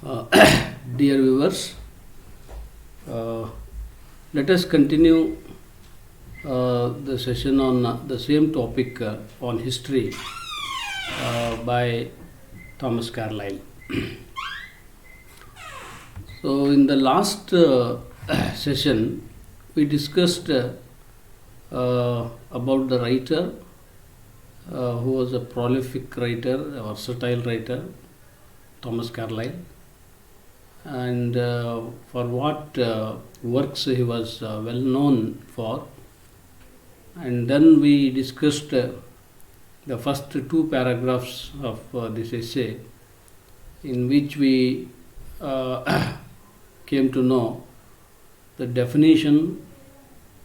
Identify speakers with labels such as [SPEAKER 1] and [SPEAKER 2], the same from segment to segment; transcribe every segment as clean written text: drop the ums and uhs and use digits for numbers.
[SPEAKER 1] Uh, Dear viewers, uh, let us continue the session on the same topic on history by Thomas Carlyle. So, in the last session, we discussed about the writer who was a prolific writer, a versatile writer, Thomas Carlyle, and for what works he was well known for. And then we discussed the first two paragraphs of this essay, in which we came to know the definition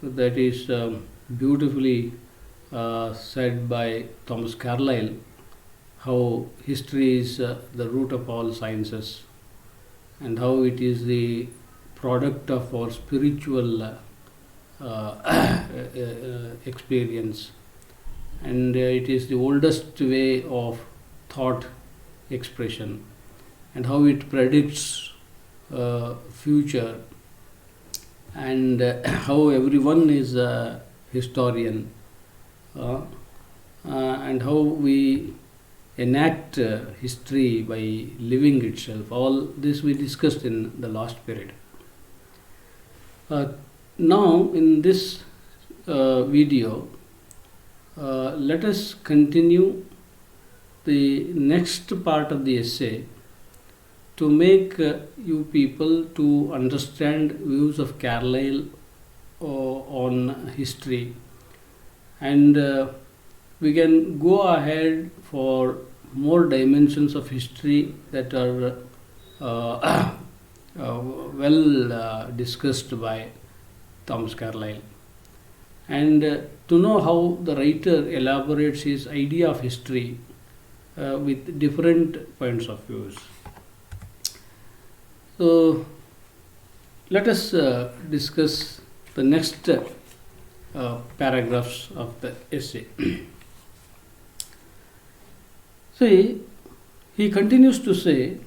[SPEAKER 1] that is beautifully said by Thomas Carlyle, how history is the root of all sciences, and how it is the product of our spiritual experience, and it is the oldest way of thought expression, and how it predicts future, and how everyone is a historian, and how we enact history by living itself. All this we discussed in the last period. Now, in this video, let us continue the next part of the essay to make you people to understand views of Carlyle on history, and we can go ahead for more dimensions of history that are well discussed by Thomas Carlyle, and to know how the writer elaborates his idea of history with different points of views. So let us discuss the next paragraphs of the essay. See, he continues to say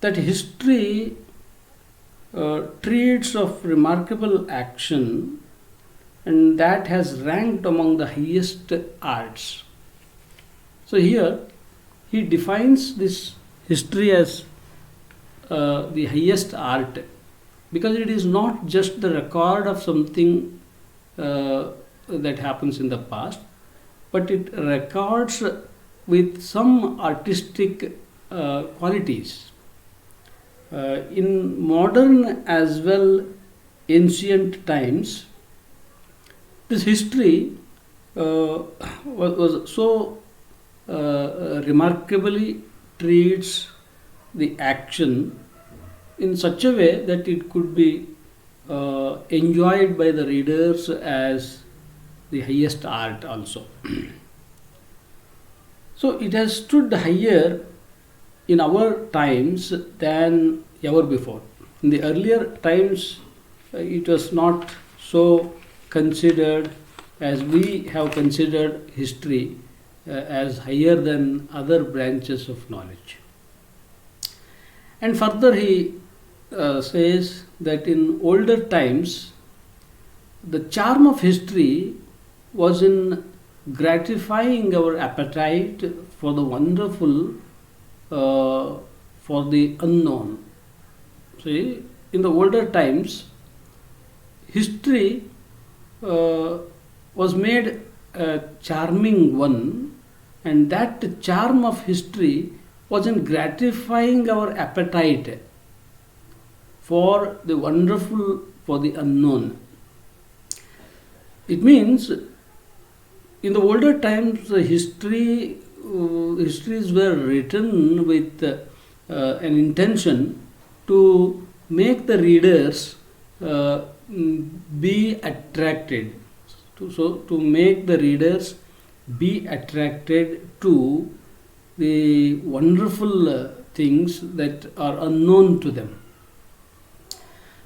[SPEAKER 1] that history treats of remarkable action, and that has ranked among the highest arts. So here he defines this history as the highest art, because it is not just the record of something that happens in the past, but it records with some artistic qualities. In modern as well ancient times, this history was so remarkably treats the action in such a way that it could be enjoyed by the readers as the highest art also. So it has stood higher in our times than ever before. In the earlier times, it was not so considered as we have considered history as higher than other branches of knowledge. And further he says that in older times, the charm of history was in gratifying our appetite for the wonderful, for the unknown. See, in the older times, history was made a charming one, and that charm of history was in gratifying our appetite for the wonderful, for the unknown. It means in the older times, histories were written with an intention to make the readers be attracted. To make the readers be attracted to the wonderful things that are unknown to them.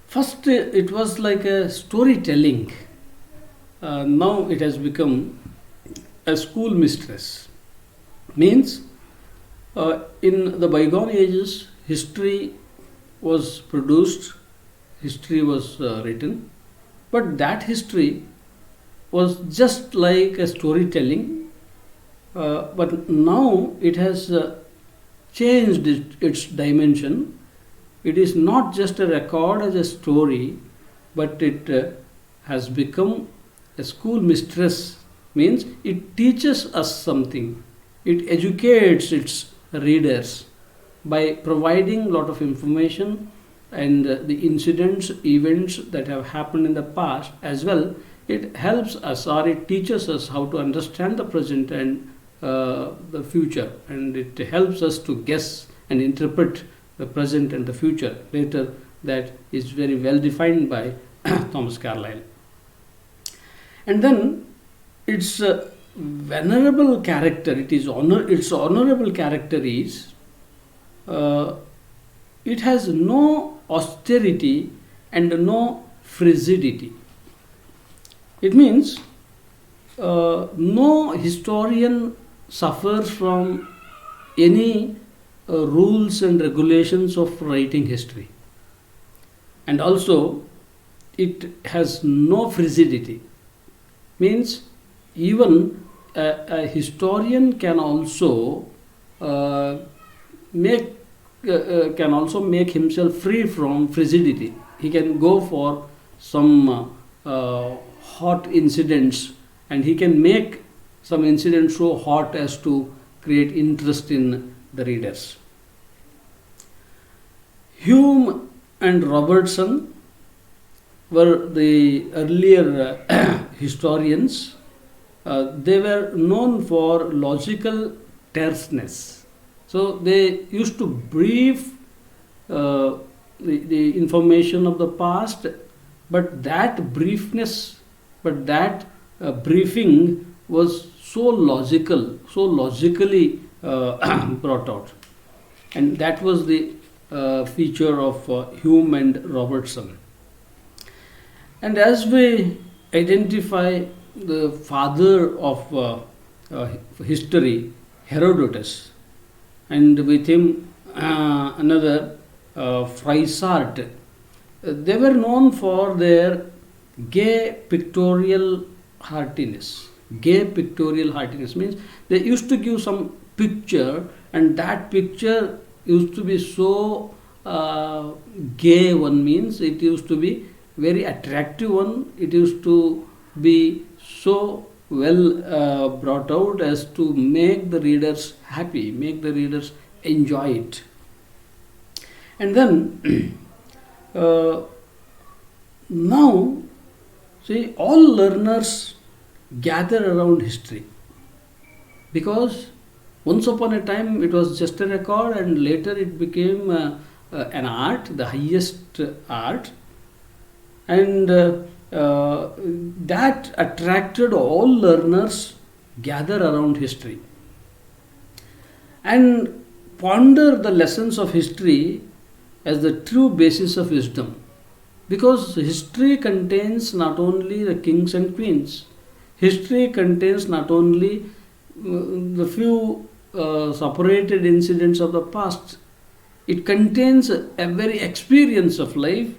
[SPEAKER 1] First, it was like a storytelling. Now it has become a school mistress. Means In the bygone ages, history was produced, history was written, but that history was just like a storytelling, but now it has changed its dimension. It is not just a record as a story, but it has become a school mistress, means it teaches us something. It educates its readers by providing a lot of information and the incidents, events that have happened in the past as well. It helps us or it teaches us how to understand the present and the future, and it helps us to guess and interpret the present and the future later. That is very well defined by Thomas Carlyle. And then its venerable character, its honorable character is it has no austerity and no frigidity. It means no historian suffers from any rules and regulations of writing history, and also it has no frigidity, means even a historian can also make himself free from frigidity. He can go for some hot incidents, and he can make some incidents so hot as to create interest in the readers. Hume and Robertson were the earlier historians. They were known for logical terseness. So they used to brief the information of the past, but that briefing was so logically brought out. And that was the feature of Hume and Robertson. And as we identify the father of history, Herodotus, and with him another Froissart, they were known for their gay pictorial heartiness. Gay pictorial heartiness means they used to give some picture, and that picture used to be so gay one, means it used to be very attractive one. It used to be so well brought out as to make the readers happy, make the readers enjoy it. And then now, see, all learners gather around history, because once upon a time it was just a record, and later it became an art, the highest art, and that attracted all learners gather around history and ponder the lessons of history as the true basis of wisdom. Because history contains not only the kings and queens, history contains not only the few separated incidents of the past, it contains a very experience of life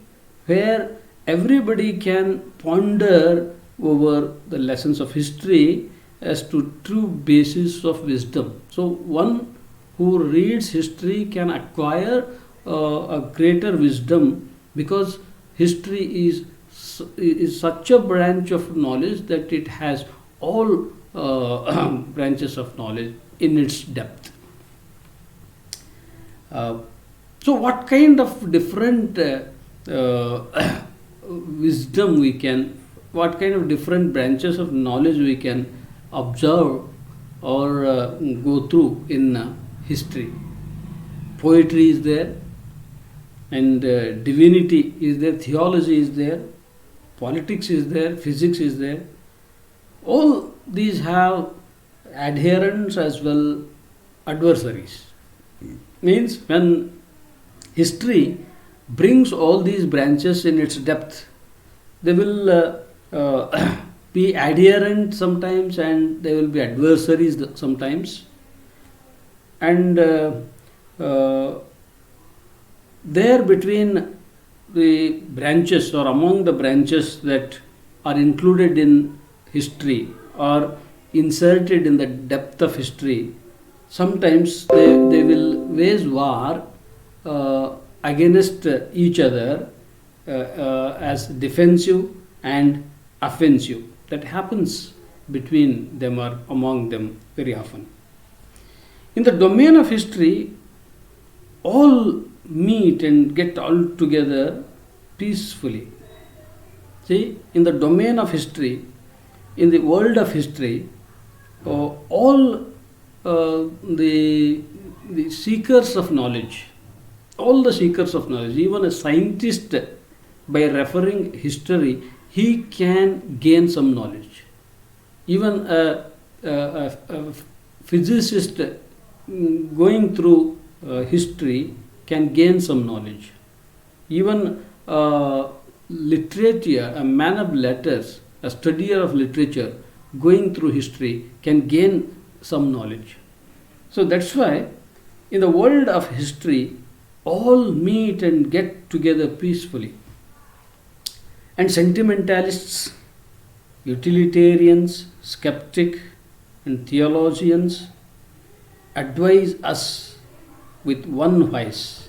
[SPEAKER 1] where everybody can ponder over the lessons of history as to true basis of wisdom. So one who reads history can acquire a greater wisdom, because history is such a branch of knowledge that it has all branches of knowledge in its depth. So what kind of different wisdom we can, what kind of different branches of knowledge we can observe or go through in history? Poetry is there, and divinity is there, theology is there, politics is there, physics is there. All these have adherents as well adversaries. Means when history brings all these branches in its depth, they will be adherent sometimes and they will be adversaries sometimes. and uh, there between the branches or among the branches that are included in history or inserted in the depth of history, sometimes they will wage war against each other as defensive and offensive. That happens between them or among them very often. In the domain of history, all meet and get all together peacefully. See, in the domain of history, in the world of history, all the seekers of knowledge, all the seekers of knowledge, even a scientist, by referring history, he can gain some knowledge. Even a physicist going through history can gain some knowledge. Even literature, a man of letters, a studier of literature, going through history can gain some knowledge. So that's why in the world of history, all meet and get together peacefully. And sentimentalists, utilitarians, skeptic, and theologians advise us with one voice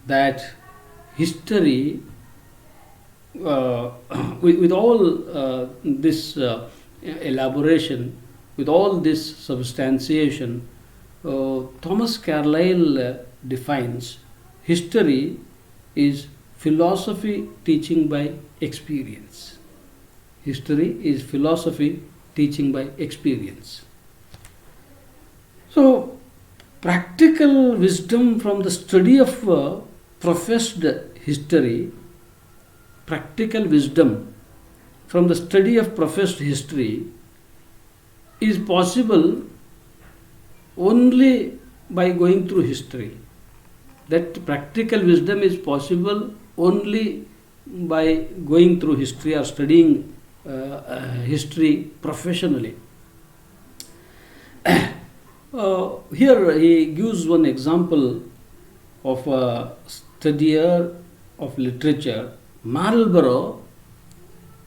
[SPEAKER 1] that history, with all this elaboration, with all this substantiation, Thomas Carlyle defines history is philosophy teaching by experience. History is philosophy teaching by experience. So, practical wisdom from the study of professed history, practical wisdom from the study of professed history is possible only by going through history. That practical wisdom is possible only by going through history or studying history professionally. Here he gives one example of a studier of literature. Marlborough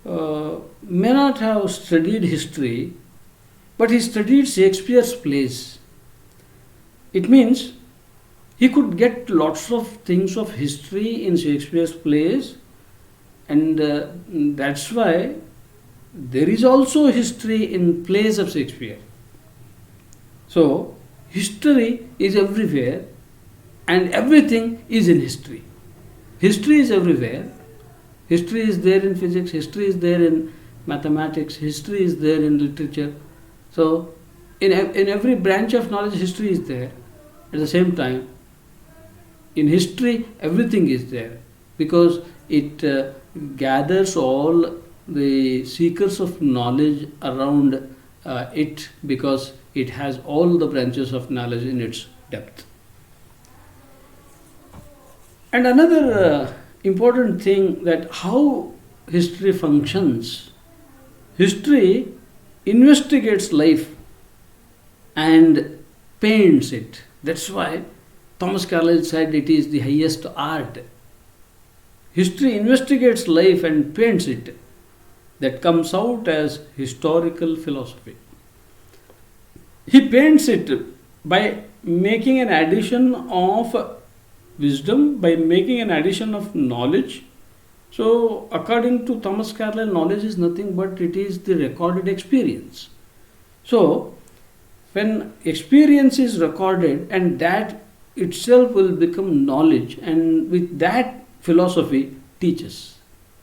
[SPEAKER 1] may not have studied history, but he studied Shakespeare's plays. It means he could get lots of things of history in Shakespeare's plays, and that's why there is also history in plays of Shakespeare. So, history is everywhere and everything is in history. History is everywhere. History is there in physics, history is there in mathematics, history is there in literature. So, in every branch of knowledge, history is there. At the same time, in history, everything is there because it gathers all the seekers of knowledge around it, because it has all the branches of knowledge in its depth. And another important thing, that how history functions. History investigates life and paints it. That's why Thomas Carlyle said it is the highest art. History investigates life and paints it. That comes out as historical philosophy. He paints it by making an addition of wisdom, by making an addition of knowledge. So, according to Thomas Carlyle, knowledge is nothing but it is the recorded experience. So, when experience is recorded, and that itself will become knowledge, and with that philosophy teaches.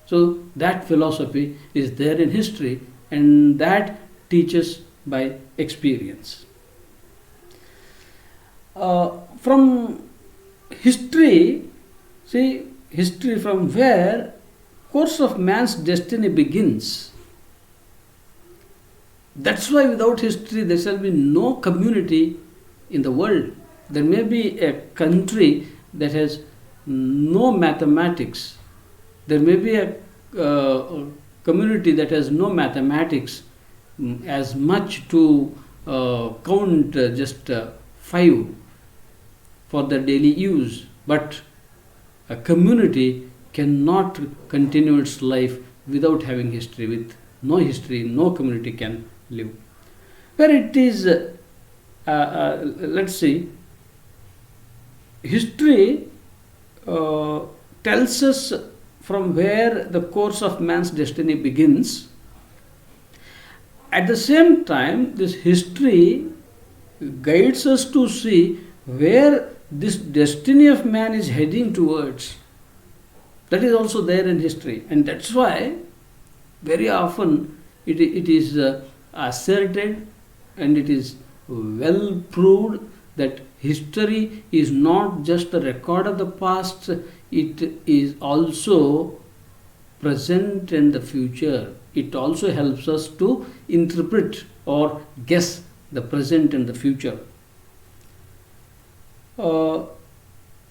[SPEAKER 1] So, that philosophy is there in history, and that teaches by experience. From history, see, history from where course of man's destiny begins. That's why without history there shall be no community in the world. There may be a country that has no mathematics. There may be a community that has no mathematics as much to count just 5 for their daily use, but a community cannot continue its life without having history. With no history, no community can live. Where it is, let's see, history tells us from where the course of man's destiny begins. At the same time, this history guides us to see where this destiny of man is heading towards. That is also there in history, and that's why very often it is asserted and it is well proved that history is not just a record of the past, it is also present and the future. It also helps us to interpret or guess the present and the future.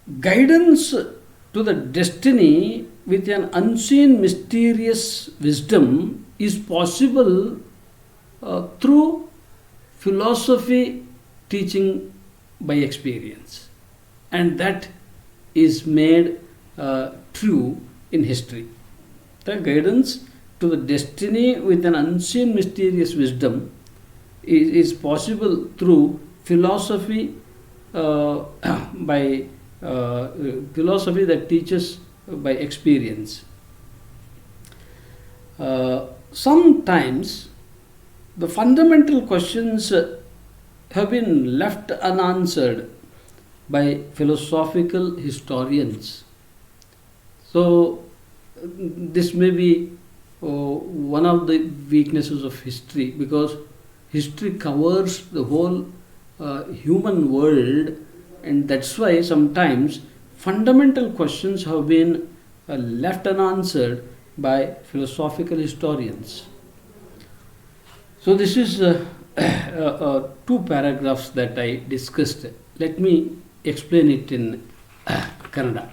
[SPEAKER 1] Guidance to the destiny with an unseen mysterious wisdom is possible through philosophy teaching by experience, and that is made true in history. The guidance to the destiny with an unseen mysterious wisdom is possible through philosophy by philosophy that teaches by experience. Sometimes the fundamental questions have been left unanswered by philosophical historians. So this may be one of the weaknesses of history, because history covers the whole human world, and that's why sometimes fundamental questions have been left unanswered by philosophical historians. So this is 2 paragraphs that I discussed. Let me explain it in Kannada.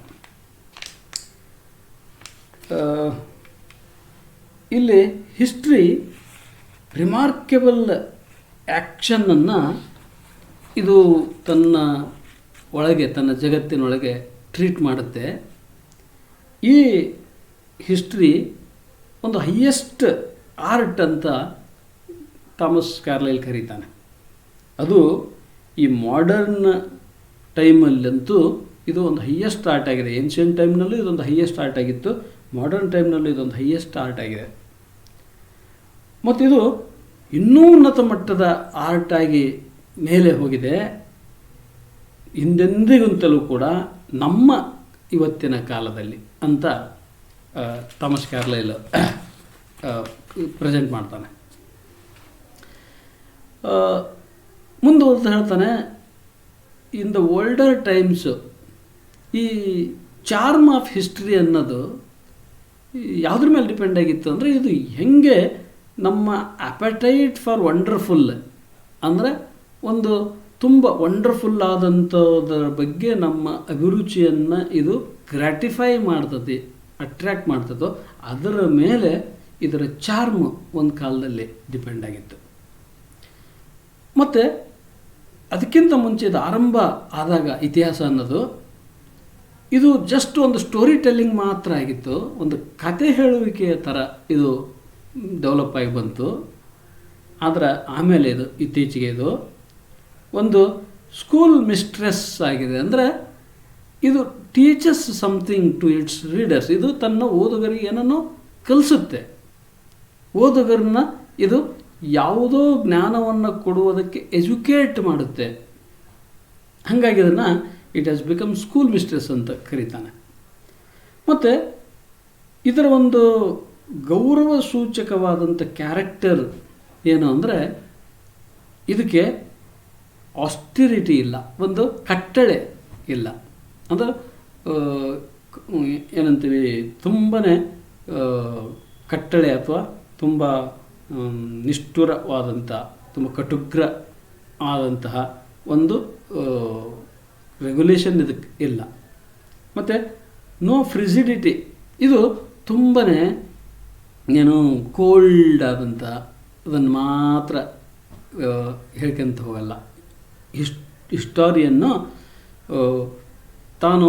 [SPEAKER 1] ಇಲ್ಲಿ history remarkable ಆ್ಯಕ್ಷನನ್ನು ಇದು ತನ್ನ ಒಳಗೆ, ತನ್ನ ಜಗತ್ತಿನೊಳಗೆ treat ಮಾಡುತ್ತೆ. ಈ history ಒಂದು highest art ಅಂತ ಥಾಮಸ್ ಕಾರ್ಲೈಲ್ ಕರೀತಾನೆ. ಅದು ಈ ಮಾಡರ್ನ್ ಟೈಮಲ್ಲಂತೂ ಇದು ಒಂದು ಹೈಯೆಸ್ಟ್ ಆರ್ಟ್ ಆಗಿದೆ. ಏನ್ಷಿಯಂಟ್ ಟೈಮ್ನಲ್ಲೂ ಇದೊಂದು ಹೈಯೆಸ್ಟ್ ಆರ್ಟ್ ಆಗಿತ್ತು, ಮಾಡರ್ನ್ ಟೈಮ್ನಲ್ಲೂ ಇದೊಂದು ಹೈಯೆಸ್ಟ್ ಆರ್ಟ್ ಆಗಿದೆ. ಮತ್ತು ಇದು ಇನ್ನೂ ಉನ್ನತ ಮಟ್ಟದ ಆರ್ಟ್ ಆಗಿ ಮೇಲೆ ಹೋಗಿದೆ. ಹಿಂದೆಂದಿಗಿಂತಲೂ ಕೂಡ ನಮ್ಮ ಇವತ್ತಿನ ಕಾಲದಲ್ಲಿ ಅಂತ ಥಾಮಸ್ ಕಾರ್ಲೈಲ್ ಪ್ರೆಸೆಂಟ್ ಮಾಡ್ತಾನೆ. ಮುಂದುವರೆದು ಹೇಳ್ತಾನೆ, ಇನ್ ದ ಓಲ್ಡರ್ ಟೈಮ್ಸ್ ಈ ಚಾರ್ಮ್ ಆಫ್ ಹಿಸ್ಟ್ರಿ ಅನ್ನೋದು ಯಾವುದ್ರ ಮೇಲೆ ಡಿಪೆಂಡ್ ಆಗಿತ್ತು ಅಂದರೆ, ಇದು ಹೆಂಗೆ ನಮ್ಮ ಅಪಟೈಟ್ ಫಾರ್ ವಂಡರ್ಫುಲ್ ಅಂದರೆ ಒಂದು ತುಂಬ ವಂಡರ್ಫುಲ್ ಆದಂಥದ್ರ ಬಗ್ಗೆ ನಮ್ಮ ಅಭಿರುಚಿಯನ್ನು ಇದು ಗ್ರ್ಯಾಟಿಫೈ ಮಾಡ್ತದೆ, ಅಟ್ರ್ಯಾಕ್ಟ್ ಮಾಡ್ತದೋ ಅದರ ಮೇಲೆ ಇದರ ಚಾರ್ಮ್ ಒಂದು ಕಾಲದಲ್ಲಿ ಡಿಪೆಂಡ್ ಆಗಿತ್ತು. ಮತ್ತು ಅದಕ್ಕಿಂತ ಮುಂಚೆ ಇದು ಆರಂಭ ಆದಾಗ ಇತಿಹಾಸ ಅನ್ನೋದು ಇದು ಜಸ್ಟ್ ಒಂದು ಸ್ಟೋರಿ ಟೆಲ್ಲಿಂಗ್ ಮಾತ್ರ ಆಗಿತ್ತು, ಒಂದು ಕತೆ ಹೇಳುವಿಕೆಯ ಥರ ಇದು ಡೆವಲಪ್ ಆಗಿ ಬಂತು. ಆದರೆ ಆಮೇಲೆ ಇದು ಇತ್ತೀಚೆಗೆ ಇದು ಒಂದು ಸ್ಕೂಲ್ ಮಿಸ್ಟ್ರೆಸ್ ಆಗಿದೆ. ಅಂದರೆ ಇದು teaches something to its readers. ಇದು ತನ್ನ ಓದುಗರಿಗೆ ಏನನ್ನೋ ಕಲಿಸುತ್ತೆ. ಓದುಗರನ್ನ ಇದು ಯಾವುದೋ ಜ್ಞಾನವನ್ನು ಕೊಡುವುದಕ್ಕೆ ಎಜುಕೇಟ್ ಮಾಡುತ್ತೆ. ಹಾಗಾಗಿ ಇದನ್ನು it has become school mistress ಅಂತ ಕರೀತಾನೆ. ಮತ್ತು ಇದರ ಒಂದು ಗೌರವ ಸೂಚಕವಾದಂಥ ಕ್ಯಾರೆಕ್ಟರ್ ಏನು ಅಂದರೆ, ಇದಕ್ಕೆ ಆಸ್ಟಿರಿಟಿ ಇಲ್ಲ, ಒಂದು ಕಟ್ಟಳೆ ಇಲ್ಲ. ಅಂದರೆ ಏನಂತೀವಿ, ತುಂಬಾ ಕಟ್ಟಳೆ ಅಥವಾ ತುಂಬ ನಿಷ್ಠುರವಾದಂಥ, ತುಂಬ ಕಟುಗ್ರ ಆದಂತಹ ಒಂದು ರೆಗ್ಯುಲೇಷನ್ ಇದಕ್ಕೆ ಇಲ್ಲ. ಮತ್ತು ನೋ ಫ್ರಿಜಿಡಿಟಿ, ಇದು ತುಂಬಾ ಏನು ಕೋಲ್ಡ್ ಆದಂಥ ಅದನ್ನು ಮಾತ್ರ ಹೇಳ್ಕೊಂತ ಹೋಗಲ್ಲ. ಹಿಸ್ಟಾರಿಯನ್ನು ತಾನು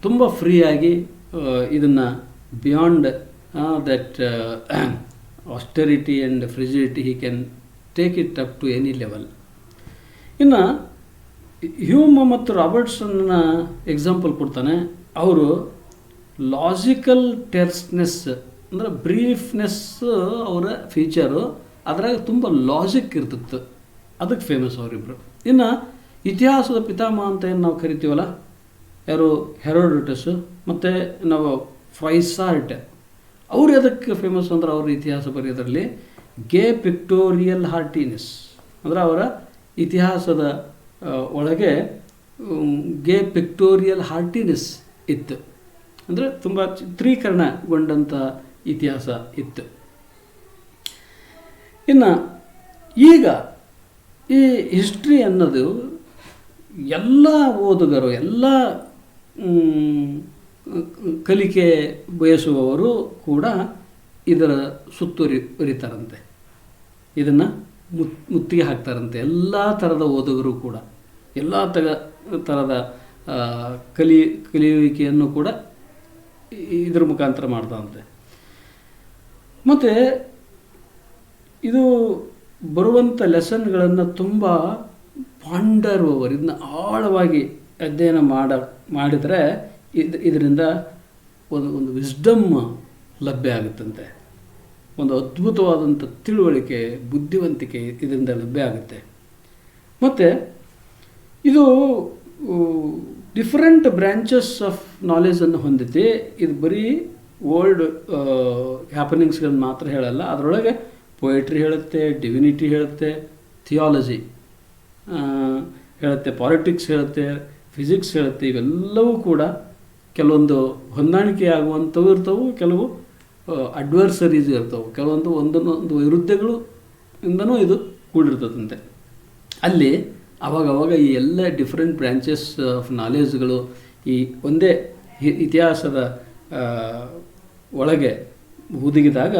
[SPEAKER 1] ತುಂಬ ಫ್ರೀಯಾಗಿ ಇದನ್ನು beyond that austerity and frigidity he can take it up to any level. ಇನ್ನು ಹ್ಯೂಮ್ ಮತ್ತು ರಾಬರ್ಟ್ಸನ್ನ ಎಕ್ಸಾಂಪಲ್ ಕೊಡ್ತಾನೆ. ಅವರು ಲಾಜಿಕಲ್ ಟೆರ್ಸ್ನೆಸ್ ಅಂದರೆ ಬ್ರೀಫ್ನೆಸ್ ಅವರ ಫೀಚರು, ಅದರಾಗ ತುಂಬ ಲಾಜಿಕ್ ಇರ್ತಿತ್ತು, ಅದಕ್ಕೆ ಫೇಮಸ್ ಅವರಿಬ್ಬರು. ಇನ್ನು ಇತಿಹಾಸದ ಪಿತಾಮಹ ಅಂತ ಏನು ನಾವು ಕರಿತೀವಲ್ಲ, ಯಾರು ಹೆರೋಡೋಟಸ್ಸು ಮತ್ತು ನಾವು ಫ್ರೈಸಾರ್ಟ್, ಅವರು ಅದಕ್ಕೆ ಫೇಮಸ್ ಅಂದ್ರೆ ಅವ್ರ ಇತಿಹಾಸ ಬರೆಯೋದ್ರಲ್ಲಿ ಗೆ ಪಿಕ್ಟೋರಿಯಲ್ ಹಾರ್ಟಿನೆಸ್ ಅಂದರೆ ಅವರ ಇತಿಹಾಸದ ಒಳಗೆ ಗೆ ಪಿಕ್ಟೋರಿಯಲ್ ಹಾರ್ಟಿನೆಸ್ ಇತ್ತು, ಅಂದರೆ ತುಂಬ ಚಿತ್ರೀಕರಣಗೊಂಡಂಥ ಇತಿಹಾಸ ಇತ್ತು. ಇನ್ನು ಈಗ ಈ ಹಿಸ್ಟ್ರಿ ಅನ್ನೋದು ಎಲ್ಲ ಓದುಗರು, ಎಲ್ಲ ಕಲಿಕೆ ಬಯಸುವವರು ಕೂಡ ಇದರ ಸುತ್ತುವರಿತಾರಂತೆ, ಇದನ್ನು ಮುತ್ತಿಗೆ ಹಾಕ್ತಾರಂತೆ. ಎಲ್ಲ ಥರದ ಓದುಗರು ಕೂಡ ಎಲ್ಲ ಥರದ ಕಲಿಯುವಿಕೆಯನ್ನು ಕೂಡ ಇದ್ರ ಮುಖಾಂತರ ಮಾಡ್ತಾರಂತೆ. ಮತ್ತು ಇದು ಬರುವಂಥ ಲೆಸನ್ಗಳನ್ನು ತುಂಬ ಪಾಂಡರುವವರು ಇದನ್ನ ಆಳವಾಗಿ ಅಧ್ಯಯನ ಮಾಡಿದರೆ ಇದರಿಂದ ಒಂದು ವಿಸ್ಡಮ್ ಲಭ್ಯ ಆಗುತ್ತಂತೆ, ಒಂದು ಅದ್ಭುತವಾದಂಥ ತಿಳುವಳಿಕೆ, ಬುದ್ಧಿವಂತಿಕೆ ಇದರಿಂದ ಲಭ್ಯ ಆಗುತ್ತೆ. ಮತ್ತು ಇದು ಡಿಫರೆಂಟ್ ಬ್ರ್ಯಾಂಚಸ್ ಆಫ್ ನಾಲೆಜನ್ನು ಹೊಂದಿದೆ. ಇದು ಬರೀ ಓಲ್ಡ್ ಹ್ಯಾಪನಿಂಗ್ಸ್ಗಳನ್ನ ಮಾತ್ರ ಹೇಳಲ್ಲ, ಅದರೊಳಗೆ ಪೊಯೆಟ್ರಿ ಹೇಳುತ್ತೆ, ಡಿವಿನಿಟಿ ಹೇಳುತ್ತೆ, ಥಿಯಾಲಜಿ ಹೇಳುತ್ತೆ, ಪಾಲಿಟಿಕ್ಸ್ ಹೇಳುತ್ತೆ, ಫಿಸಿಕ್ಸ್ ಹೇಳುತ್ತೆ. ಇವೆಲ್ಲವೂ ಕೂಡ ಕೆಲವೊಂದು ಹೊಂದಾಣಿಕೆ ಆಗುವಂಥವು ಇರ್ತವೆ, ಕೆಲವು ಅಡ್ವರ್ಸರೀಸ್ ಇರ್ತವೆ, ಕೆಲವೊಂದು ಒಂದೊಂದು ವೈರುಧ್ಯಗಳು ಇಂದನೂ ಇದು ಕೂಡಿರ್ತದಂತೆ. ಅಲ್ಲಿ ಅವಾಗವಾಗ ಈ ಎಲ್ಲ ಡಿಫ್ರೆಂಟ್ ಬ್ರ್ಯಾಂಚಸ್ ಆಫ್ ನಾಲೆಜ್ಗಳು ಈ ಒಂದೇ ಇತಿಹಾಸದ ಒಳಗೆ ಹುದುಗಿದಾಗ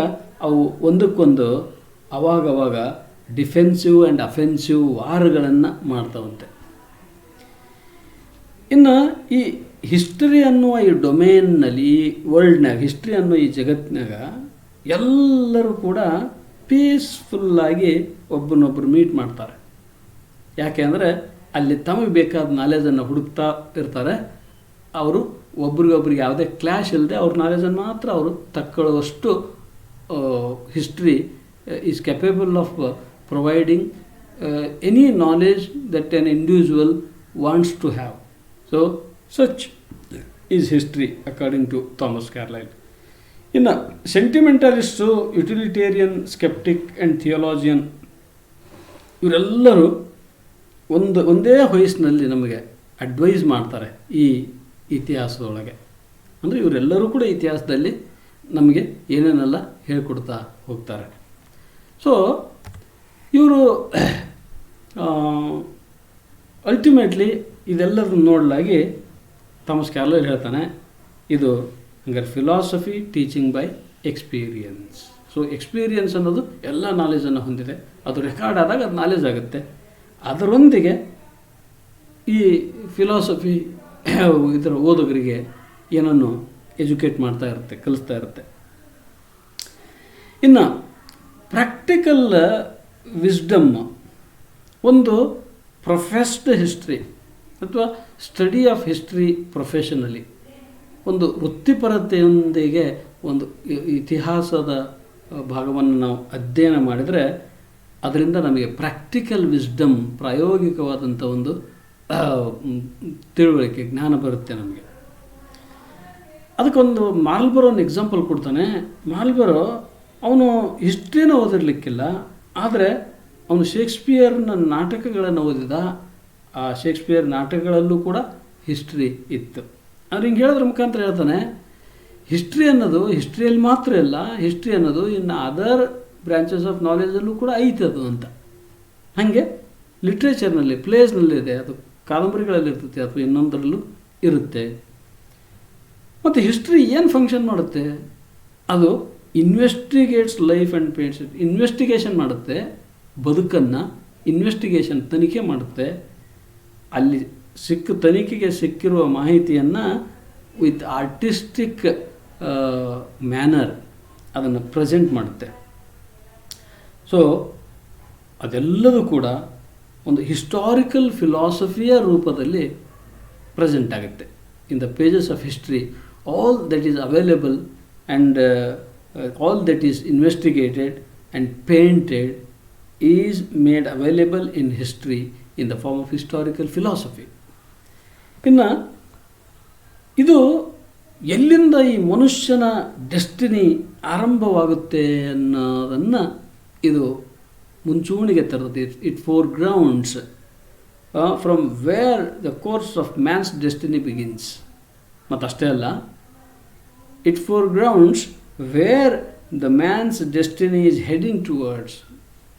[SPEAKER 1] ಅವು ಒಂದಕ್ಕೊಂದು ಅವಾಗವಾಗ ಡಿಫೆನ್ಸಿವ್ ಆ್ಯಂಡ್ ಅಫೆನ್ಸಿವ್ ವಾರ್ಗಳನ್ನು ಮಾಡ್ತಾವಂತೆ. ಇನ್ನು ಈ ಹಿಸ್ಟ್ರಿ ಅನ್ನುವ ಈ ಡೊಮೇನ್ನಲ್ಲಿ, ಈ ವರ್ಲ್ಡ್ನಾಗ, ಹಿಸ್ಟ್ರಿ ಅನ್ನೋ ಈ ಜಗತ್ತಿನಾಗ ಎಲ್ಲರೂ ಕೂಡ ಪೀಸ್ಫುಲ್ಲಾಗಿ ಒಬ್ಬರನ್ನೊಬ್ಬರು ಮೀಟ್ ಮಾಡ್ತಾರೆ. ಯಾಕೆ ಅಂದರೆ ಅಲ್ಲಿ ತಮಗೆ ಬೇಕಾದ ನಾಲೆಜನ್ನು ಹುಡುಕ್ತಾ ಇರ್ತಾರೆ. ಅವರು ಒಬ್ರಿಗೊಬ್ರಿಗೆ ಯಾವುದೇ ಕ್ಲಾಶ್ ಇಲ್ಲದೆ ಅವ್ರ ನಾಲೆಜನ್ನು ಮಾತ್ರ ಅವರು ತಕ್ಕೊಳ್ಳುವಷ್ಟು history is capable of providing any knowledge that an individual wants to have. So such is history according to Thomas Carlyle. ಇನ್ನು sentimentalist, utilitarian, sceptic and theologian ಇವರೆಲ್ಲರೂ ಒಂದೇ ವಯಸ್ಸಿನಲ್ಲಿ ನಮಗೆ ಅಡ್ವೈಸ್ ಮಾಡ್ತಾರೆ ಈ ಇತಿಹಾಸದೊಳಗೆ. ಅಂದರೆ ಇವರೆಲ್ಲರೂ ಕೂಡ ಇತಿಹಾಸದಲ್ಲಿ ನಮಗೆ ಏನೇನೆಲ್ಲ ಹೇಳ್ಕೊಡ್ತಾ ಹೋಗ್ತಾರೆ. ಸೊ ಇವರು ಅಲ್ಟಿಮೇಟ್ಲಿ ಇದೆಲ್ಲದನ್ನು ನೋಡಲಾಗಿ ಥಾಮಸ್ ಕಾರ್ಲೈಲ್ ಹೇಳ್ತಾನೆ, ಇದು ಹಂಗಾರೆ philosophy teaching by experience. So experience ಅನ್ನೋದು ಎಲ್ಲ ನಾಲೆಜನ್ನು ಹೊಂದಿದೆ, ಅದು ರೆಕಾರ್ಡ್ ಆದಾಗ ಅದು ನಾಲೆಜ್ ಆಗುತ್ತೆ. ಅದರೊಂದಿಗೆ ಈ ಫಿಲಾಸಫಿ ಇದರ ಓದುಗರಿಗೆ ಏನನ್ನು ಎಜುಕೇಟ್ ಮಾಡ್ತಾ ಇರುತ್ತೆ, ಕಲಿಸ್ತಾ ಇರುತ್ತೆ. ಇನ್ನು ಪ್ರಾಕ್ಟಿಕಲ್ ವಿಸ್ಡಮ್, ಒಂದು ಪ್ರೊಫೆಸ್ಡ್ ಹಿಸ್ಟ್ರಿ ಅಥವಾ ಸ್ಟಡಿ ಆಫ್ ಹಿಸ್ಟ್ರಿ ಪ್ರೊಫೆಷನಲಿ, ಒಂದು ವೃತ್ತಿಪರತೆಯೊಂದಿಗೆ ಒಂದು ಇತಿಹಾಸದ ಭಾಗವನ್ನು ನಾವು ಅಧ್ಯಯನ ಮಾಡಿದರೆ ಅದರಿಂದ ನಮಗೆ ಪ್ರಾಕ್ಟಿಕಲ್ ವಿಸ್ಡಮ್, ಪ್ರಾಯೋಗಿಕವಾದಂಥ ಒಂದು ತಿಳುವಳಿಕೆ, ಜ್ಞಾನ ಬರುತ್ತೆ ನಮಗೆ. ಅದಕ್ಕೊಂದು ಮಾಲ್ಬರೋನ್ ಎಕ್ಸಾಂಪಲ್ ಕೊಡ್ತಾನೆ. ಮಾಲ್ಬರೋ ಅವನು ಹಿಸ್ಟ್ರಿನ ಓದಿರಲಿಕ್ಕಿಲ್ಲ, ಆದರೆ ಅವನು ಶೇಕ್ಸ್ಪಿಯರ್ನ ನಾಟಕಗಳನ್ನು ಓದಿದ. ಆ ಶೇಕ್ಸ್ಪಿಯರ್ ನಾಟಕಗಳಲ್ಲೂ ಕೂಡ ಹಿಸ್ಟ್ರಿ ಇತ್ತು. ಆದರೆ ಹಿಂಗೆ ಹೇಳೋದ್ರ ಮುಖಾಂತರ ಹೇಳ್ತಾನೆ, ಹಿಸ್ಟ್ರಿ ಅನ್ನೋದು ಹಿಸ್ಟ್ರಿಯಲ್ಲಿ ಮಾತ್ರ ಇಲ್ಲ, ಹಿಸ್ಟ್ರಿ ಅನ್ನೋದು ಇನ್ನು ಅದರ್ ಬ್ರ್ಯಾಂಚಸ್ ಆಫ್ ನಾಲೆಜಲ್ಲೂ ಕೂಡ ಐತದು ಅಂತ. ಹಾಗೆ ಲಿಟ್ರೇಚರ್ನಲ್ಲಿ, ಪ್ಲೇಸ್ನಲ್ಲಿ ಇದೆ, ಅದು ಕಾದಂಬರಿಗಳಲ್ಲಿ ಇರ್ತೈತೆ ಅಥವಾ ಇನ್ನೊಂದರಲ್ಲೂ ಇರುತ್ತೆ. ಮತ್ತು ಹಿಸ್ಟ್ರಿ ಏನು ಫಂಕ್ಷನ್ ಮಾಡುತ್ತೆ? ಅದು investigates life and paints it. Investigation ಮಾಡುತ್ತೆ ಬದುಕನ್ನು, ಇನ್ವೆಸ್ಟಿಗೇಷನ್ ತನಿಖೆ ಮಾಡುತ್ತೆ. ಅಲ್ಲಿ ತನಿಖೆಗೆ ಸಿಕ್ಕಿರುವ ಮಾಹಿತಿಯನ್ನು ವಿತ್ ಆರ್ಟಿಸ್ಟಿಕ್ ಮ್ಯಾನರ್ ಅದನ್ನು ಪ್ರೆಸೆಂಟ್ ಮಾಡುತ್ತೆ. ಸೊ ಅದೆಲ್ಲದೂ ಕೂಡ ಒಂದು ಹಿಸ್ಟಾರಿಕಲ್ ಫಿಲಾಸಫಿಯ ರೂಪದಲ್ಲಿ ಪ್ರೆಸೆಂಟ್ ಆಗುತ್ತೆ. In the pages of history all that is available and all that is investigated and painted is made available in history in the form of historical philosophy. ಇನ್ನು ಇದು ಎಲ್ಲಿಂದ ಈ ಮನುಷ್ಯನ ಡೆಸ್ಟಿನಿ ಆರಂಭವಾಗುತ್ತೆ ಅನ್ನೋದನ್ನು ಇದು ಮುಂಚೂಣಿಗೆ ತರುತ್ತೆ. It foregrounds from where the course of man's destiny begins. ಮತ್ತು ಅಷ್ಟೇ ಅಲ್ಲ, it foregrounds where the man's destiny is heading towards.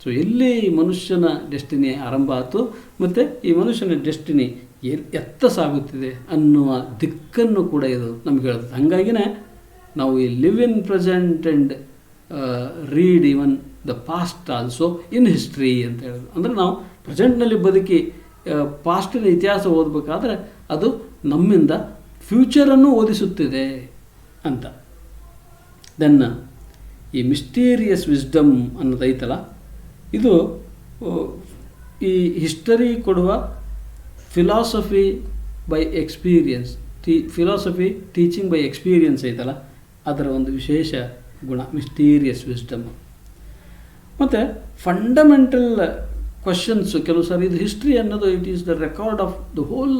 [SPEAKER 1] So ಎಲ್ಲಿ ಮನುಷ್ಯನ ಡೆಸ್ಟಿನಿ ಆರಂಭ ಆಯಿತು ಮತ್ತು ಈ ಮನುಷ್ಯನ ಡೆಸ್ಟಿನಿ ಎತ್ತ ಸಾಗುತ್ತಿದೆ ಅನ್ನುವ ದಿಕ್ಕನ್ನು ಕೂಡ ಇದು ನಮ್ಗೆ ಹೇಳುತ್ತೆ. ಹಾಗಾಗಿನೇ ನಾವು ಈ live in present and read even the past also in history ಅಂತ ಹೇಳೋದು. ಅಂದರೆ ನಾವು ಪ್ರೆಸೆಂಟ್ನಲ್ಲಿ ಬದುಕಿ ಪಾಸ್ಟಿನ ಇತಿಹಾಸ ಓದಬೇಕಾದ್ರೆ ಅದು ನಮ್ಮಿಂದ ಫ್ಯೂಚರನ್ನು ಓದಿಸುತ್ತಿದೆ ಅಂತ. ದೆನ್ ಈ ಮಿಸ್ಟೀರಿಯಸ್ ವಿಸ್ಡಮ್ ಅನ್ನೋದೈತಲ್ಲ, ಇದು ಈ ಹಿಸ್ಟರಿ ಕೊಡುವ philosophy by experience, philosophy teaching by experience ಐತಲ್ಲ, ಅದರ ಒಂದು ವಿಶೇಷ ಗುಣ ಮಿಸ್ಟೀರಿಯಸ್ ವಿಸ್ಡಮ್. ಮತ್ತು ಫಂಡಮೆಂಟಲ್ ಕ್ವಶನ್ಸು ಕೆಲವು ಸಾರಿ ಇದು ಹಿಸ್ಟ್ರಿ ಅನ್ನೋದು it is the record of the whole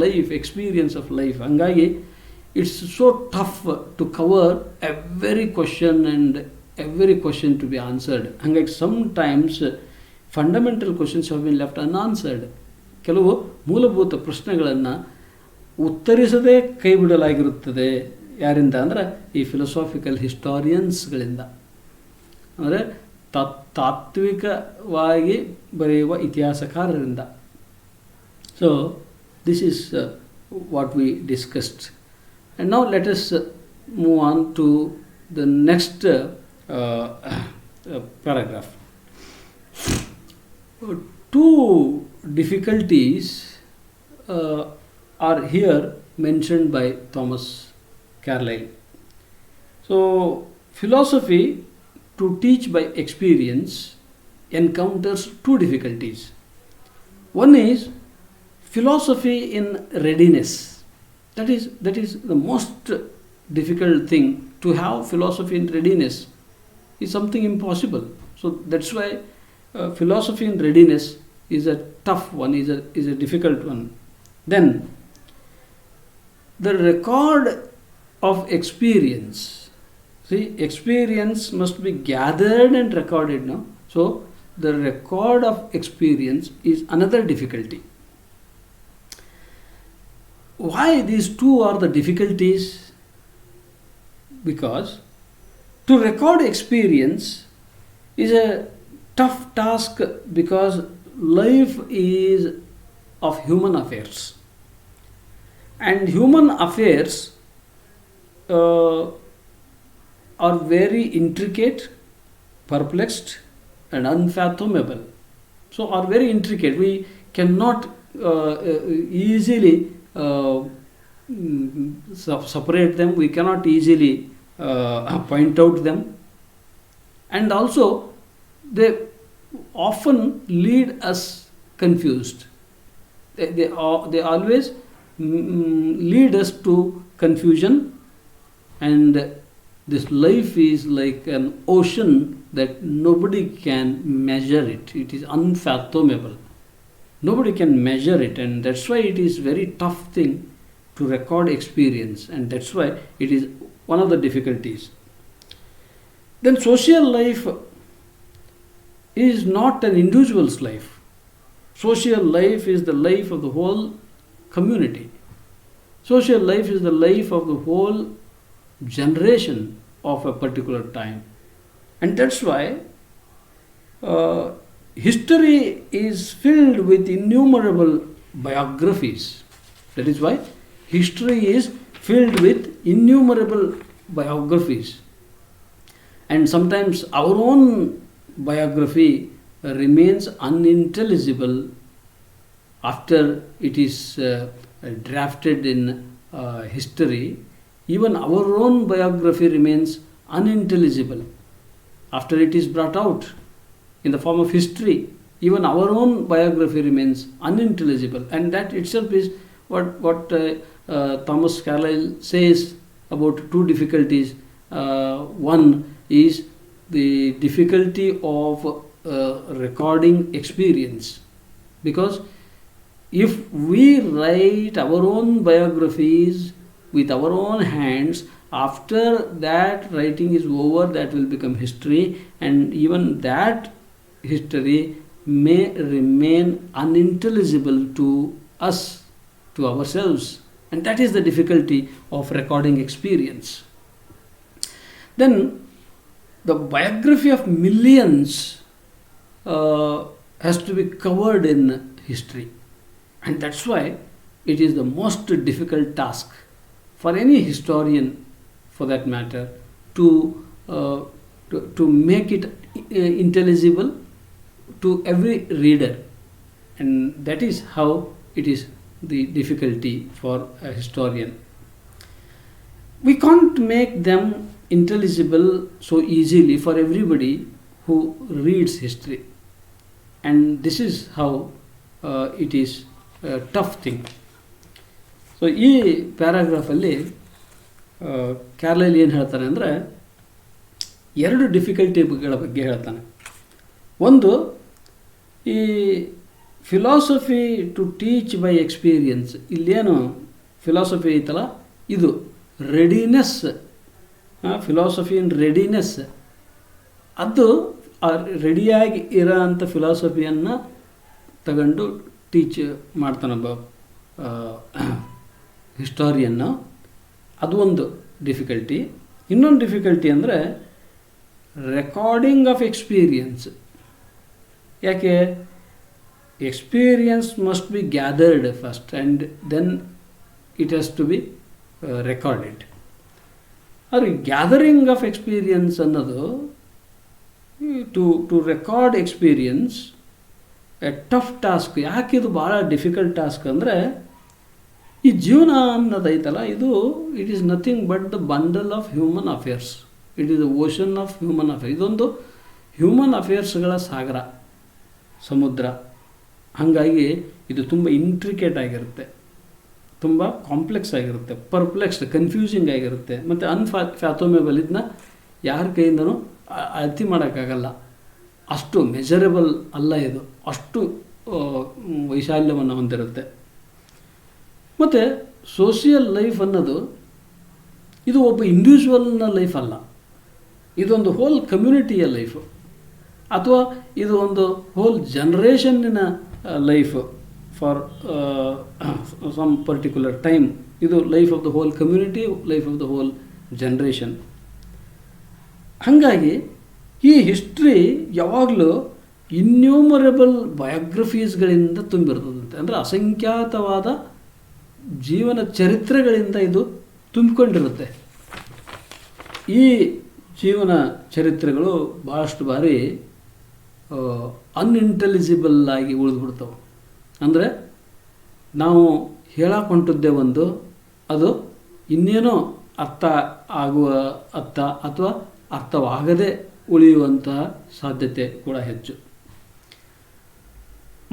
[SPEAKER 1] life, experience of life. ಹಂಗಾಗಿ it's so tough to cover every question and every question to be answered. ಹಾಗಾಗಿ sometimes fundamental questions have been left unanswered. ಕೆಲವು ಮೂಲಭೂತ ಪ್ರಶ್ನೆಗಳನ್ನು ಉತ್ತರಿಸದೇ ಕೈ ಬಿಡಲಾಗಿರುತ್ತದೆ. ಯಾರಿಂದ ಅಂದರೆ ಈ philosophical ಹಿಸ್ಟಾರಿಯನ್ಸ್ಗಳಿಂದ, ಅಂದರೆ ತಾತ್ವಿಕವಾಗಿ ಬರೆಯುವ ಇತಿಹಾಸಕಾರರಿಂದ. So this is what we discussed. And now let us move on to the next paragraph. Two difficulties are here mentioned by Thomas Carlyle. So, philosophy to teach by experience encounters two difficulties. One is philosophy in readiness. That is the most difficult thing. To have philosophy in readiness is something impossible. So that's why philosophy in readiness is a tough one, is a difficult one. Then the record of experience. See, experience must be gathered and recorded now. So the record of experience is another difficulty. Why these two are the difficulties? Because to record experience is a tough task, because life is of human affairs, and human affairs are very intricate, perplexed and unfathomable. So are very intricate. We cannot easily separate them. We cannot easily point out them, and also they often lead us confused. They always lead us to confusion, and this life is like an ocean that nobody can measure it. It is unfathomable. Nobody can measure it, and that's why it is very tough thing to record experience, and that's why it is one of the difficulties. Then social life is not an individual's life. Social life is the life of the whole community. Social life is the life of the whole generation of a particular time. And that's why history is filled with innumerable biographies. That is why history is filled with innumerable biographies. And sometimes our own biography remains unintelligible after it is drafted in history, even our own biography remains unintelligible after it is brought out in the form of history. Even our own biography remains unintelligible, and that itself is what Thomas Carlyle says about two difficulties. One is the difficulty of recording experience, because if we write our own biographies with our own hands, after that writing is over, that will become history, and even that history may remain unintelligible to us, to ourselves, and that is the difficulty of recording experience. Then the biography of millions has to be covered in history, and that's why it is the most difficult task for any historian, for that matter, to make it intelligible to every reader, and that is how it is the difficulty for a historian. We can't make them intelligible so easily for everybody who reads history, and this is how it is a tough thing. So ಈ ಪ್ಯಾರಾಗ್ರಾಫಲ್ಲಿ ಕ್ಯಾರ್ಲೈಲ್ ಏನು ಹೇಳ್ತಾನೆ ಅಂದರೆ, ಎರಡು ಡಿಫಿಕಲ್ಟಿಗಳ ಬಗ್ಗೆ ಹೇಳ್ತಾನೆ. ಒಂದು, ಈ philosophy to teach by experience, ಇಲ್ಲೇನು ಫಿಲಾಸಫಿ ಐತಲ್ಲ, ಇದು ರೆಡಿನೆಸ್, ಫಿಲಾಸಫಿ ಇನ್ ರೆಡಿನೆಸ್, ಅದು ರೆಡಿಯಾಗಿ ಇರೋ ಅಂಥ ಫಿಲಾಸಫಿಯನ್ನು ತಗೊಂಡು ಟೀಚ್ ಮಾಡ್ತಾನೊಬ್ಬ ಹಿಸ್ಟಾರಿಯನ್ನು. ಅದು ಒಂದು ಡಿಫಿಕಲ್ಟಿ. ಇನ್ನೊಂದು ಡಿಫಿಕಲ್ಟಿ ಅಂದರೆ ರೆಕಾರ್ಡಿಂಗ್ ಆಫ್ ಎಕ್ಸ್ಪೀರಿಯನ್ಸ್. ಯಾಕೆ? Experience must be gathered first and then it has to be recorded. ಆದರೆ ಗ್ಯಾದರಿಂಗ್ ಆಫ್ ಎಕ್ಸ್ಪೀರಿಯನ್ಸ್ ಅನ್ನೋದು, to record experience a tough task. ಯಾಕೆ ಇದು ಭಾಳ ಡಿಫಿಕಲ್ಟ್ ಟಾಸ್ಕ್ ಅಂದರೆ, ಈ ಜೀವನ ಅನ್ನೋದೈತಲ್ಲ, ಇದು it is nothing but the bundle of human affairs. It is the ocean of human affairs. ಇದೊಂದು ಹ್ಯೂಮನ್ ಅಫೇರ್ಸ್ಗಳ ಸಾಗರ, ಸಮುದ್ರ. ಹಾಗಾಗಿ ಇದು ತುಂಬ ಇಂಟ್ರಿಕೇಟ್ ಆಗಿರುತ್ತೆ, ತುಂಬ ಕಾಂಪ್ಲೆಕ್ಸ್ ಆಗಿರುತ್ತೆ, ಪರ್ಪ್ಲೆಕ್ಸ್ಡ್, ಕನ್ಫ್ಯೂಸಿಂಗ್ ಆಗಿರುತ್ತೆ, ಮತ್ತು ಅನ್ಫ್ಯಾಥೋಮೇಬಲ್. ಇದನ್ನ ಯಾರ ಕೈಯಿಂದನೂ ಅಳತೆ ಮಾಡೋಕ್ಕಾಗಲ್ಲ, ಅಷ್ಟು ಮೆಜರೇಬಲ್ ಅಲ್ಲ ಇದು, ಅಷ್ಟು ವೈಶಾಲ್ಯವನ್ನು ಹೊಂದಿರುತ್ತೆ. ಮತ್ತು ಸೋಷಿಯಲ್ ಲೈಫ್ ಅನ್ನೋದು ಇದು ಒಬ್ಬ ಇಂಡಿವಿಜುವಲ್ನ ಲೈಫ್ ಅಲ್ಲ, ಇದೊಂದು ಹೋಲ್ ಕಮ್ಯುನಿಟಿಯ ಲೈಫು, ಅಥವಾ ಇದು ಒಂದು ಹೋಲ್ ಜನ್ರೇಷನ್ನಿನ life for some particular time. ಇದು life of the whole community, life of the whole generation. ಹಾಗಾಗಿ ಈ ಹಿಸ್ಟ್ರಿ ಯಾವಾಗಲೂ ಇನ್ಯೂಮರಬಲ್ ಬಯೋಗ್ರಫೀಸ್ಗಳಿಂದ ತುಂಬಿರ್ತದಂತೆ. ಅಂದರೆ ಅಸಂಖ್ಯಾತವಾದ ಜೀವನ ಚರಿತ್ರೆಗಳಿಂದ ಇದು ತುಂಬಿಕೊಂಡಿರುತ್ತೆ. ಈ ಜೀವನ ಚರಿತ್ರೆಗಳು ಭಾಳಷ್ಟು ಬಾರಿ ಅನ್ಇಂಟೆಲಿಜಿಬಲ್ ಆಗಿ ಉಳಿದ್ಬಿಡ್ತವೆ. ಅಂದರೆ ನಾವು ಹೇಳಕೊಂಟದ್ದೇ ಒಂದು, ಅದು ಇನ್ನೇನೋ ಅರ್ಥ ಆಗುವ ಅರ್ಥ ಅಥವಾ ಅರ್ಥವಾಗದೇ ಉಳಿಯುವಂತಹ ಸಾಧ್ಯತೆ ಕೂಡ ಹೆಚ್ಚು.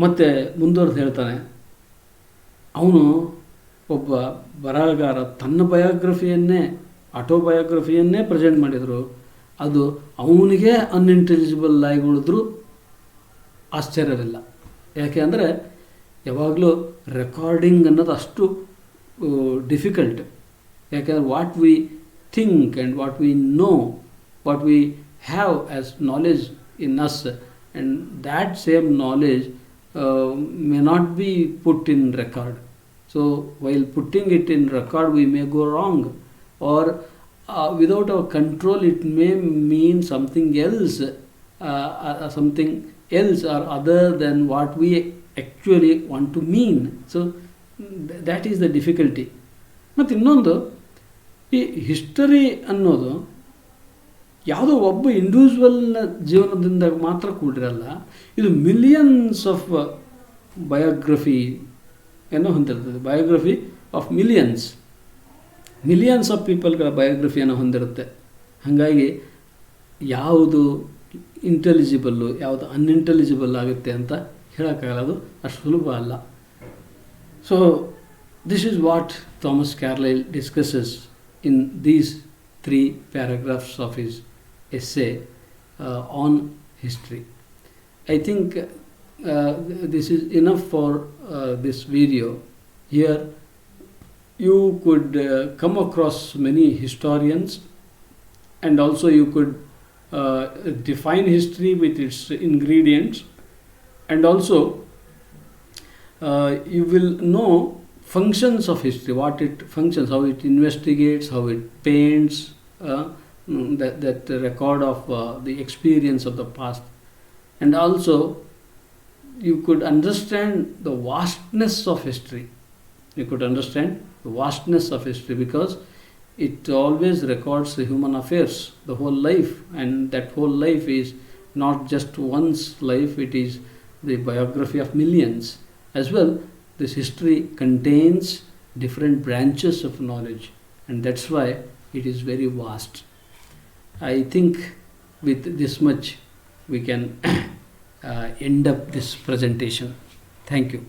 [SPEAKER 1] ಮತ್ತು ಮುಂದುವರೆದು ಹೇಳ್ತಾನೆ, ಅವನು ಒಬ್ಬ ಬರಹಗಾರ ತನ್ನ ಬಯೋಗ್ರಫಿಯನ್ನೇ, ಆಟೋಬಯೋಗ್ರಫಿಯನ್ನೇ ಪ್ರೆಸೆಂಟ್ ಮಾಡಿದರು, ಅದು ಅವನಿಗೆ ಅನ್ಇಂಟೆಲಿಜಿಬಲ್ ಆಗಿ ಉಳಿದ್ರೂ ಆಶ್ಚರ್ಯವಿಲ್ಲ. ಯಾಕೆ ಅಂದರೆ ಯಾವಾಗಲೂ ರೆಕಾರ್ಡಿಂಗ್ ಅನ್ನೋದು ಅಷ್ಟು ಡಿಫಿಕಲ್ಟ್. ಯಾಕೆಂದರೆ what we think and what we know, what we have as knowledge in us, and that same knowledge may not be put in record. So while putting it in record, we may go wrong, or without our control it may mean something else, or other than what we actually want to mean. So that is the difficulty. ಮತ್ತು ಇನ್ನೊಂದು, ಈ history ಅನ್ನೋದು ಯಾವುದೋ ಒಬ್ಬ ಇಂಡಿವಿಜುವಲ್ನ ಜೀವನದಿಂದ ಮಾತ್ರ ಕೂಡಿರಲ್ಲ, ಇದು millions of biography ಏನೋ ಹೊಂದಿರ್ತದೆ. ಬಯೋಗ್ರಫಿ ಆಫ್ ಮಿಲಿಯನ್ಸ್ ಆಫ್ ಪೀಪಲ್ಗಳ ಬಯೋಗ್ರಫಿಯನ್ನು ಹೊಂದಿರುತ್ತೆ. ಹಾಗಾಗಿ ಯಾವುದು ಇಂಟೆಲಿಜಿಬಲ್ಲು ಯಾವುದು ಅನ್ಇಂಟೆಲಿಜಿಬಲ್ ಆಗುತ್ತೆ ಅಂತ ಹೇಳೋಕ್ಕಾಗಲ್ಲ, ಅದು ಅಷ್ಟು ಸುಲಭ ಅಲ್ಲ. So this is what Thomas Carlyle discusses in these 3 paragraphs of his essay on history. I think this is enough for this video. Here you could come across many historians, and also you could define history with its ingredients, and also you will know functions of history, what it functions, how it investigates, how it paints that record of the experience of the past. And also you could understand the vastness of history. You could understand the vastness of history because it always records the human affairs, the whole life, and that whole life is not just one's life, it is the biography of millions. As well, this history contains different branches of knowledge, and that's why it is very vast. I think with this much we can end up this presentation. Thank you.